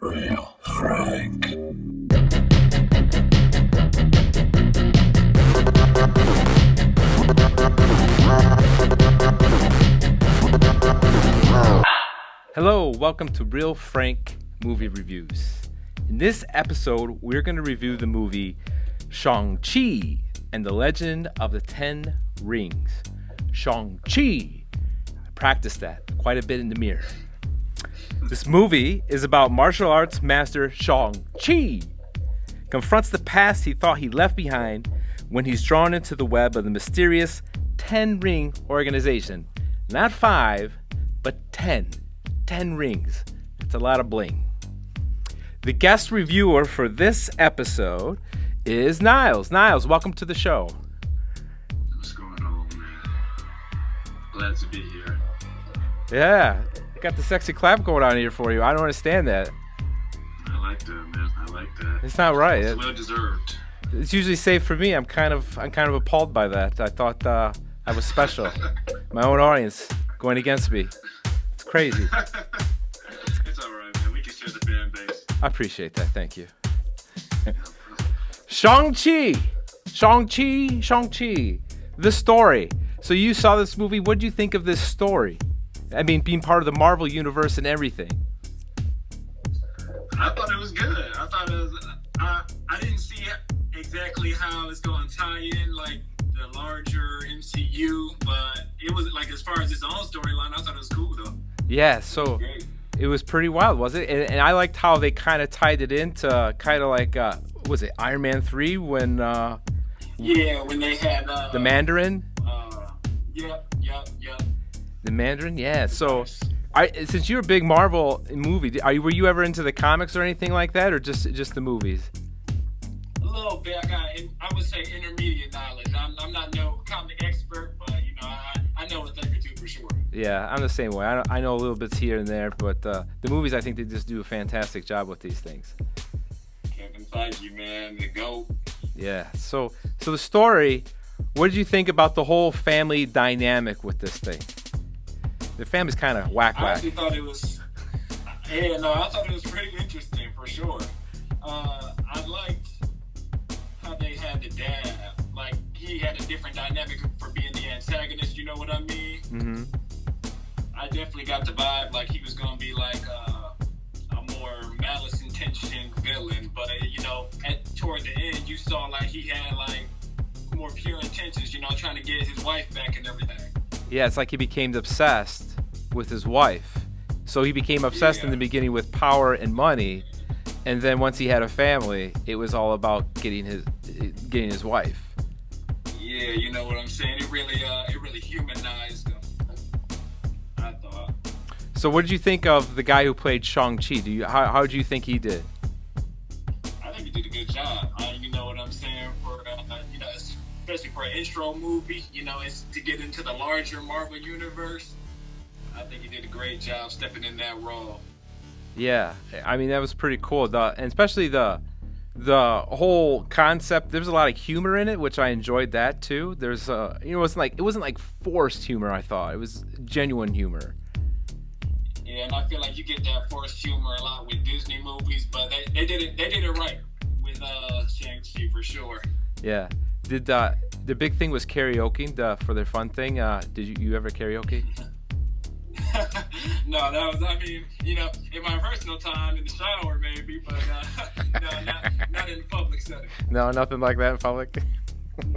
Real Frank. Hello, welcome to Real Frank Movie Reviews. In this episode, we're going to review the movie Shang-Chi and the Legend of the Ten Rings. Shang-Chi. I practiced that quite a bit in the mirror. This movie is about martial arts master Shang-Chi. Confronts the past he thought he left behind when he's drawn into the web of the mysterious Ten Ring organization. Not 5, but 10. 10 rings. It's a lot of bling. The guest reviewer for this episode is Niles. Niles, welcome to the show. What's going on, man? Glad to be here. Yeah, I got the sexy clap going on here for you. I don't understand that. I like that, man. I like that. It's not right. It's well deserved. It's usually safe for me. I'm kind of appalled by that. I thought I was special. My own audience going against me. It's crazy. It's all right, man. We can share the fan base. I appreciate that. Thank you. Shang-Chi. The story. So you saw this movie. What did you think of this story? I mean, being part of the Marvel universe and everything. I thought it was good. I thought it was. I didn't see exactly how it's going to tie in like the larger MCU, but it was like as far as its own storyline, I thought it was cool though. Yeah. So. It was pretty wild, was it? And I liked how they kind of tied it into kind of like, was it Iron Man 3 when... when they had... the Mandarin? Yep. The Mandarin? Yeah, so... Since you're a big Marvel movie, were you ever into the comics or anything like that, or just the movies? A little bit. I would say intermediate knowledge. I'm not no comic expert, but, I know a thing or two for sure. Yeah, I'm the same way. I know a little bits here and there, but the movies, I think they just do a fantastic job with these things. Kevin Feige, man, the GOAT. Yeah. So the story, what did you think about the whole family dynamic with this thing? The family's kind of whack. I actually thought it was. I thought it was pretty interesting for sure. I liked how they had the dad. Like he had a different dynamic for being the antagonist. You know what I mean? Mm-hmm. I definitely got the vibe like he was gonna be like a more malice intentioned villain, but toward the end you saw like he had like more pure intentions, trying to get his wife back and everything. Yeah, it's like he became obsessed with his wife. So he became obsessed in the beginning with power and money, and then once he had a family, it was all about getting his wife. Yeah, you know what I'm saying. It really humanized him. I thought. So what did you think of the guy who played Shang-Chi? How did you think he did? I think he did a good job. You know what I'm saying? For especially for an intro movie, it's to get into the larger Marvel universe. I think he did a great job stepping in that role. Yeah, I mean that was pretty cool. And especially the whole concept. There's a lot of humor in it, which I enjoyed that too. There's it wasn't like forced humor. I thought it was genuine humor. Yeah, and I feel like you get that forced humor a lot with Disney movies, but they did it right with Shang-Chi for sure. Yeah. Did the big thing was karaoke for their fun thing? Did you ever karaoke? No, that was, in my personal time in the shower maybe, but no, not in the public setting. No, nothing like that in public?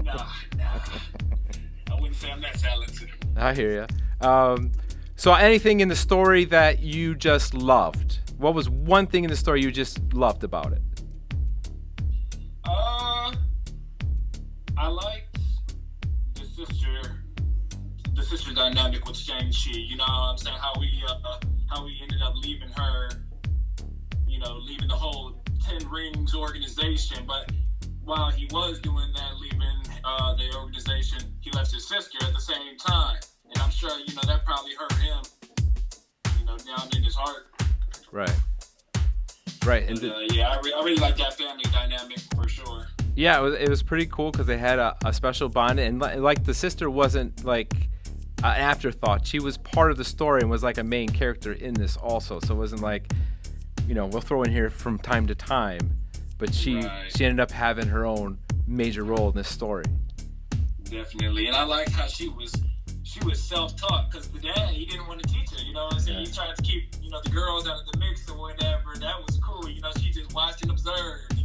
No. I wouldn't say I'm that talented. I hear you. So anything in the story that you just loved? What was one thing in the story you just loved about it? I liked the sister dynamic with Shang-Chi. You know what I'm saying? How he ended up leaving her, leaving the whole Ten Rings organization. But while he was doing that, leaving the organization, he left his sister at the same time. And I'm sure, that probably hurt him, down in his heart. Right. Right. And I really like that family dynamic for sure. Yeah, it was pretty cool because they had a special bond, and like the sister wasn't like an afterthought. She was part of the story and was like a main character in this also. So it wasn't like we'll throw in here from time to time, but she ended up having her own major role in this story. Definitely, and I like how she was self-taught, because the dad, he didn't want to teach her, you know what I'm saying? He tried to keep, the girls out of the mix or whatever. That was cool, she just watched and observed.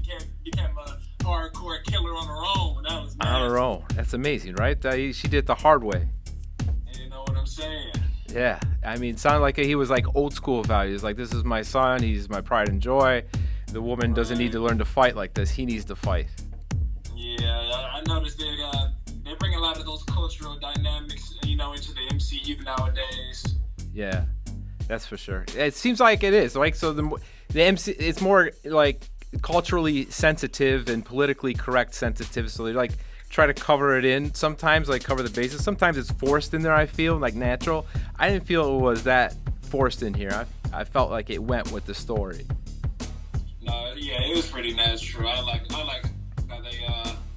Became a hardcore killer on her own. That was nice. On her own. That's amazing, right? She did it the hard way. You know what I'm saying? Yeah, I mean, it sounded like he was like old school values. Like, this is my son, he's my pride and joy. The woman doesn't need to learn to fight like this. He needs to fight. Yeah, I noticed they bring a lot of those cultural dynamics, into the MCU nowadays. Yeah, that's for sure. It seems like it is. Like, so the it's more like culturally sensitive and politically correct sensitive. So they like try to cover it in sometimes, like cover the bases. Sometimes it's forced in there, I feel, like natural. I didn't feel it was that forced in here. I felt like it went with the story. No, yeah, it was pretty natural. I like how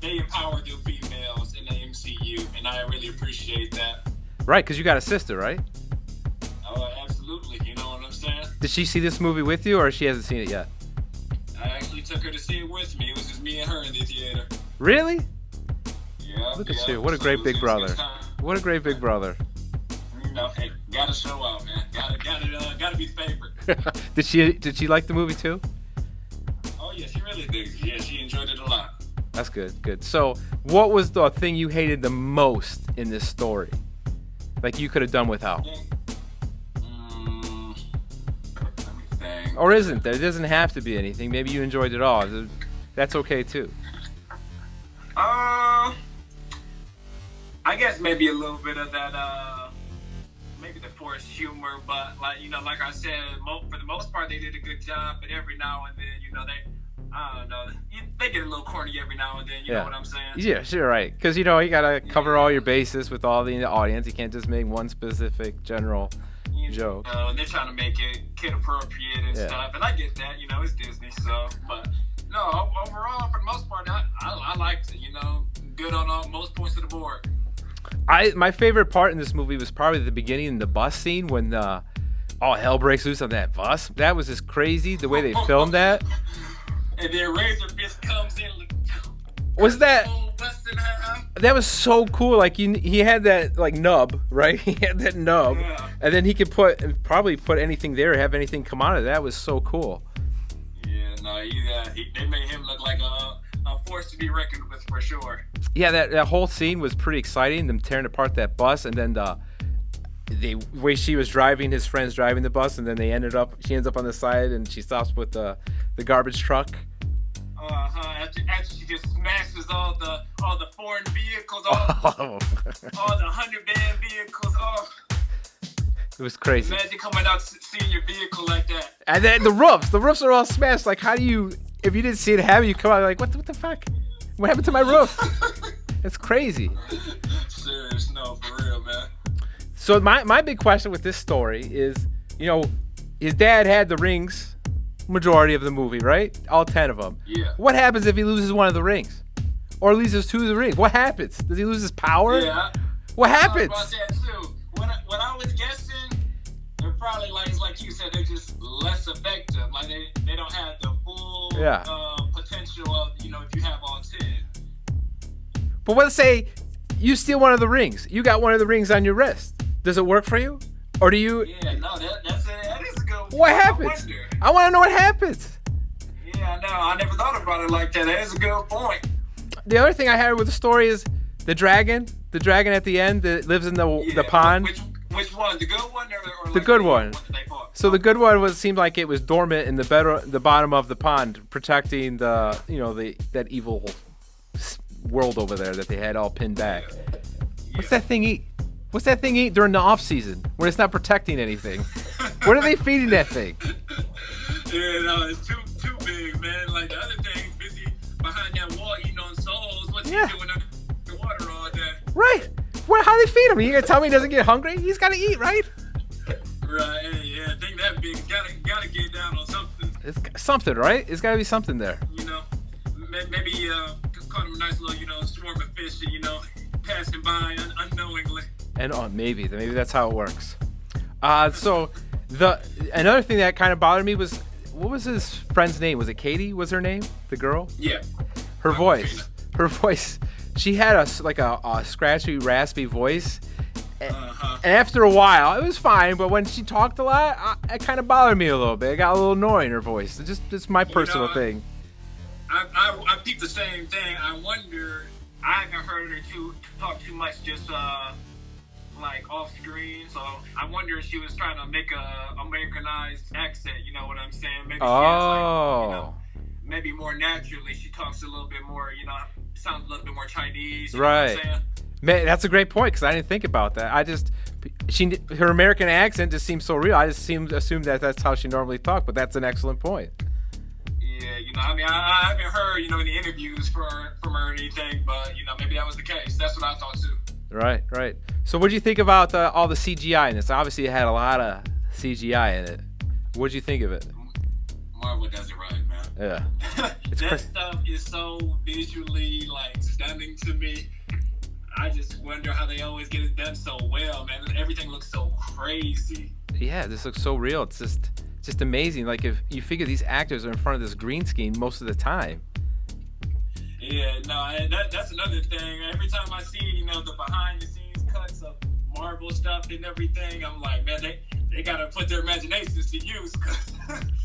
they empower the females in the MCU, and I really appreciate that. Right, because you got a sister, right? Oh, absolutely. You know what I'm saying? Did she see this movie with you, or she hasn't seen it yet? I actually took her to see it with me. It was just me and her in the theater. Really? Yeah. Look at you. What a great big brother. What a great big brother. Hey, gotta show out, man. Gotta be the favorite. Did she like the movie too? Oh yeah, she really did. Yeah, she enjoyed it a lot. That's good. So, what was the thing you hated the most in this story? Like you could have done without? Let me think. Or isn't there? It doesn't have to be anything. Maybe you enjoyed it all. That's okay too. I guess maybe a little bit of that, maybe the forced humor, but like I said, for the most part, they did a good job. But every now and then, I don't know, they get a little corny every now and then. You know what I'm saying? Yeah, sure, right. Because you gotta cover all your bases with all the audience. You can't just make one specific general joke. They're trying to make it kid appropriate and stuff, and I get that. It's Disney, so. But no, overall, for the most part, I liked it. Good on most points of the board. My favorite part in this movie was probably the beginning in the bus scene when all hell breaks loose on that bus. That was just crazy the way they filmed that. And then Razor Fist comes in. Was that was so cool. Like he had that like nub, right? He had that nub, and then he could probably put anything there, have anything come out of it. That was so cool. Yeah, no, they made him look like a force to be reckoned with for sure. Yeah, that whole scene was pretty exciting. Them tearing apart that bus, and then the way she was driving, his friends driving the bus, and then she ends up on the side, and she stops with the garbage truck. After she just smashes all the foreign vehicles, all the 100-van vehicles. Oh, it was crazy. Imagine coming out seeing your vehicle like that. And then the roofs are all smashed. Like, how do you, if you didn't see it happen, you come out like, what the fuck? What happened to my roof? It's crazy. Serious, no, for real, man. So my big question with this story is, his dad had the rings majority of the movie, right? All 10 of them. Yeah. What happens if he loses one of the rings? Or loses 2 of the rings? What happens? Does he lose his power? Yeah. What happens? I was about that too. When I was guessing, they're probably like you said, they're just less effective. Like they don't have the full potential of, if you have all 10. But let's say you steal one of the rings. You got one of the rings on your wrist. Does it work for you? Or do you... Yeah, no, that is a good one. What happens? I want to know what happens. Yeah, no, I never thought about it like that. That is a good point. The other thing I had with the story is the dragon at the end that lives in the pond. Which one? The good one or the good one? So the good one seemed like it was dormant in the bottom of the pond, protecting that evil world over there that they had all pinned back. Yeah. What's that thing eat? What's that thing eat during the off season when it's not protecting anything? What are they feeding that thing? Yeah, no, it's too big, man. Like the other thing's busy behind that wall eating on souls. What's he doing under the water all day? Right. How do they feed him? You gonna tell me he doesn't get hungry? He's gotta eat, right? Right. Yeah. I think that big gotta get down on something. It's something, right? It's gotta be something there. Maybe caught him a nice little, swarm of fish, passing by unknowingly. And maybe that's how it works. So another thing that kind of bothered me was what was his friend's name? Was it Katie? Was her name? The girl? Yeah. Her voice. Her voice. She had a scratchy, raspy voice. Uh-huh. And after a while, it was fine. But when she talked a lot, it kind of bothered me a little bit. It got a little annoying, her voice. It's just my personal thing. I peeped the same thing. I wonder. I haven't heard her talk too much, just like off screen. So I wonder if she was trying to make a Americanized accent. You know what I'm saying? Maybe she has, like, maybe more naturally. She talks a little bit more. Sounds a little bit more Chinese. You know what I'm saying? Man, that's a great point because I didn't think about that. Her American accent just seems so real. I just assumed that that's how she normally talked, but that's an excellent point. Yeah, I haven't heard, any interviews from her or anything, but, maybe that was the case. That's what I thought, too. Right. So what did you think about all the CGI in this? Obviously, it had a lot of CGI in it. What did you think of it? Marvel does it right, man. Yeah. That stuff is so visually, stunning to me. I just wonder how they always get it done so well, man. Everything looks so crazy. Yeah, this looks so real. It's just amazing. Like, if you figure these actors are in front of this green screen most of the time. Yeah, no, that's another thing. Every time I see, the behind the scenes cuts of Marvel stuff and everything, I'm like, man, they gotta put their imaginations to use because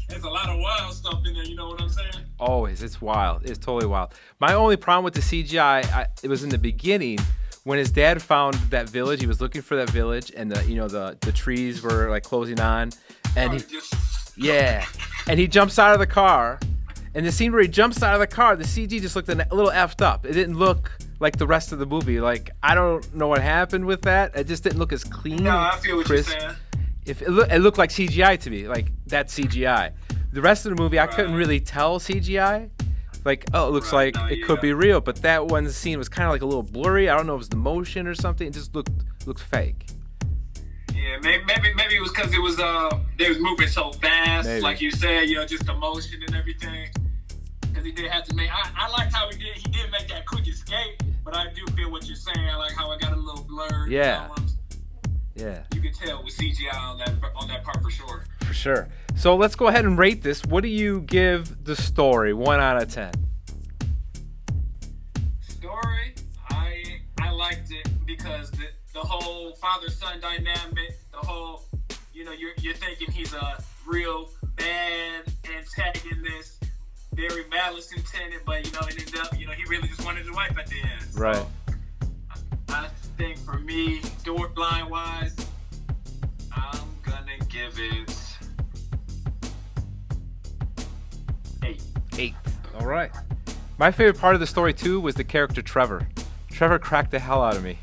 there's a lot of wild stuff in there. You know what I'm saying? Always, it's wild. It's totally wild. My only problem with the CGI, it was in the beginning when his dad found that village. He was looking for that village, and the trees were like closing on, and and he jumps out of the car. And the scene where he jumps out of the car, the CG just looked a little effed up. It didn't look like the rest of the movie. Like, I don't know what happened with that. It just didn't look as clean. No, I feel what you're saying. It looked like CGI to me. Like, that's CGI. The rest of the movie, I couldn't really tell CGI. Like, it looks like it could be real. But that one scene was kind of like a little blurry. I don't know if it was the motion or something. It just looked fake. Yeah, maybe it was because it was they was moving so fast, like you said, just the motion and everything. Because he did have to make. I liked how he did make that quick escape, but I do feel what you're saying. I like how it got a little blurred. Yeah. Yeah. You can tell with CGI on that part for sure. For sure. So let's go ahead and rate this. What do you give the story? 1 out of 10. Story, I liked it because the whole father-son dynamic, the whole, you're thinking he's a real bad antagonist, very malice intended, but, it ended up, he really just wanted his wife at the end. Right. So, I think for me, storyline-wise, I'm gonna give it 8. 8. All right. My favorite part of the story, too, was the character Trevor. Trevor cracked the hell out of me.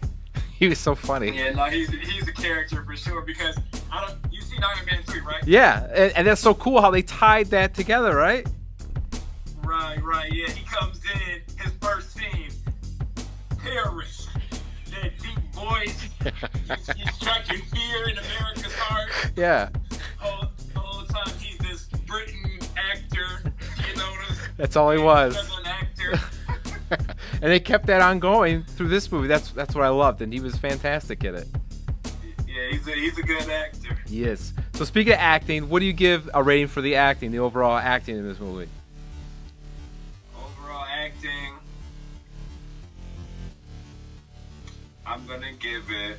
He was so funny. Yeah, no, he's a character for sure because you've seen Iron Man 3, right? Yeah, and that's so cool how they tied that together, right? Right, yeah. He comes in, his first scene, terrorist, that deep voice, he's striking fear in America's heart. Yeah. The whole time he's this Britain actor, That's all he was. An actor. And they kept that ongoing through this movie. That's what I loved, and he was fantastic at it. Yeah, he's a good actor. He is. So speaking of acting, what do you give a rating for the acting, the overall acting in this movie? Overall acting, I'm gonna give it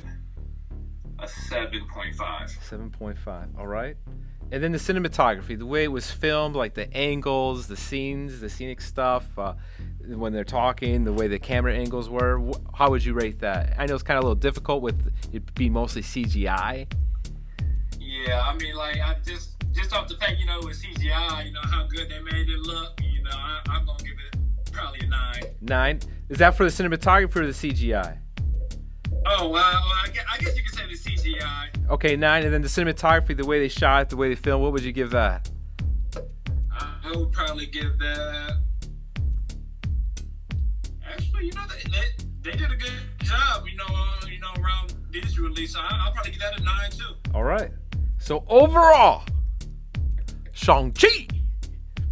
a 7.5. 7.5. All right. And then the cinematography, the way it was filmed, like the angles, the scenes, the scenic stuff, when they're talking, the way the camera angles were. How would you rate that? I know it's kind of a little difficult with it being mostly CGI. Yeah, I mean, I just off the fact, it was CGI, how good they made it look, I'm going to give it probably a 9. 9? Is that for the cinematography or the CGI? Oh, well, I guess you could say the CGI. Okay, 9. And then the cinematography, the way they shot it, the way they filmed, what would you give that? I would probably give that... Actually, they did a good job, around visually, so I'll probably give that a 9, too. All right. So, overall, Shang-Chi,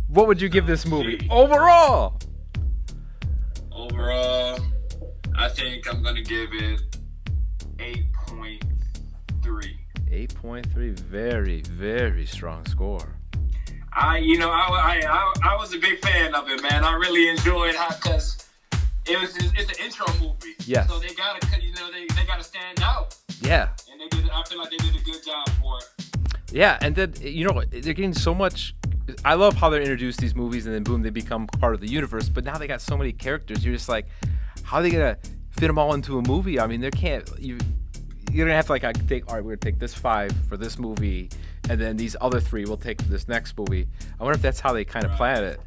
what would you give this movie? Overall, I think I'm going to give it 8.3. 8.3, very, very strong score. I was a big fan of it, man. I really enjoyed how, because it's an intro movie. Yes. So they gotta, they gotta stand out. Yeah. And I feel like they did a good job for it. Yeah, and then they're getting so much. I love how they're introduced these movies, and then boom, they become part of the universe. But now they got so many characters. You're just like, how are they gonna fit them all into a movie? I mean, they can't. You're gonna have to we're gonna take this 5 for this movie, and then these other 3 we'll take for this next movie. I wonder if that's how they kind of plan it.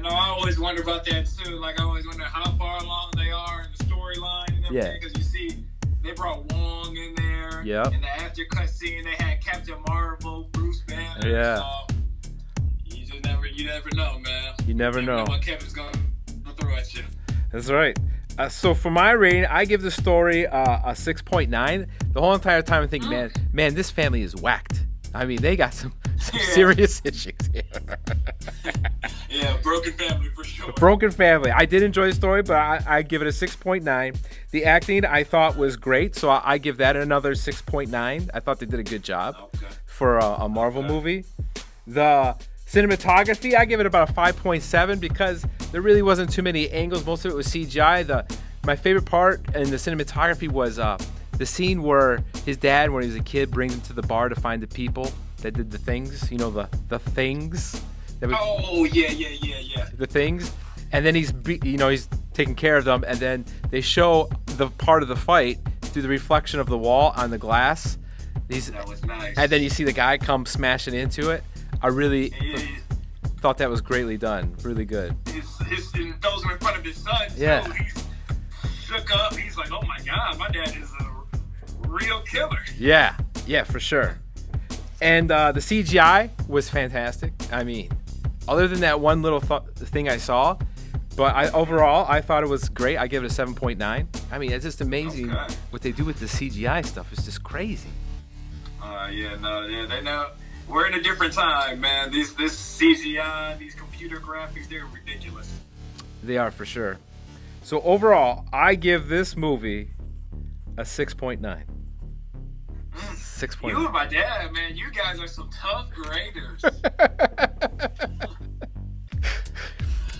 I always wonder about that too. Like, I always wonder how far along they are in the storyline and everything. Because you see, they brought Wong in there. Yep. In the after cut scene, they had Captain Marvel, Bruce Banner. Yeah. So you never know, man. You never know what Kevin's gonna throw at you. That's right. So for my rating, I give the story a 6.9. The whole entire time I'm thinking, man, this family is whacked. I mean, they got some serious issues here. Yeah, broken family for sure. A broken family. I did enjoy the story, but I give it a 6.9. The acting I thought was great, so I give that another 6.9. I thought they did a good job for a Marvel movie. The cinematography, I give it about a 5.7 because there really wasn't too many angles. Most of it was CGI. My favorite part in the cinematography was the scene where his dad, when he was a kid, brings him to the bar to find the people that did the things. The things. The things. And then he's taking care of them, and then they show the part of the fight through the reflection of the wall on the glass. That was nice. And then you see the guy come smashing into it. I really thought that was greatly done. Really good. Those were in front of his son. Yeah. So he's shook up. He's like, oh my God, my dad is a real killer. Yeah, for sure. And the CGI was fantastic. I mean, other than that one little thing I saw, but overall, I thought it was great. I give it a 7.9. I mean, it's just amazing what they do with the CGI stuff. It's just crazy. They know. We're in a different time, man. This CGI, these computer graphics, they're ridiculous. They are, for sure. So overall, I give this movie a 6.9. 6.9. You and my dad, man, you guys are some tough graders.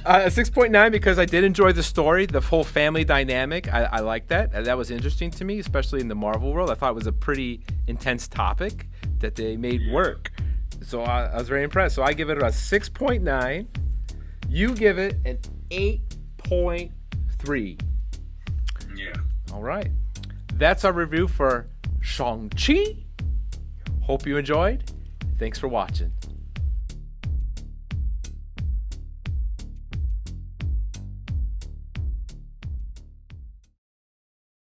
A 6.9 because I did enjoy the story, the whole family dynamic. I like that. That was interesting to me, especially in the Marvel world. I thought it was a pretty intense topic that they made work. So I was very impressed. So I give it a 6.9. You give it an 8.3. Yeah. All right. That's our review for Shang-Chi. Hope you enjoyed. Thanks for watching.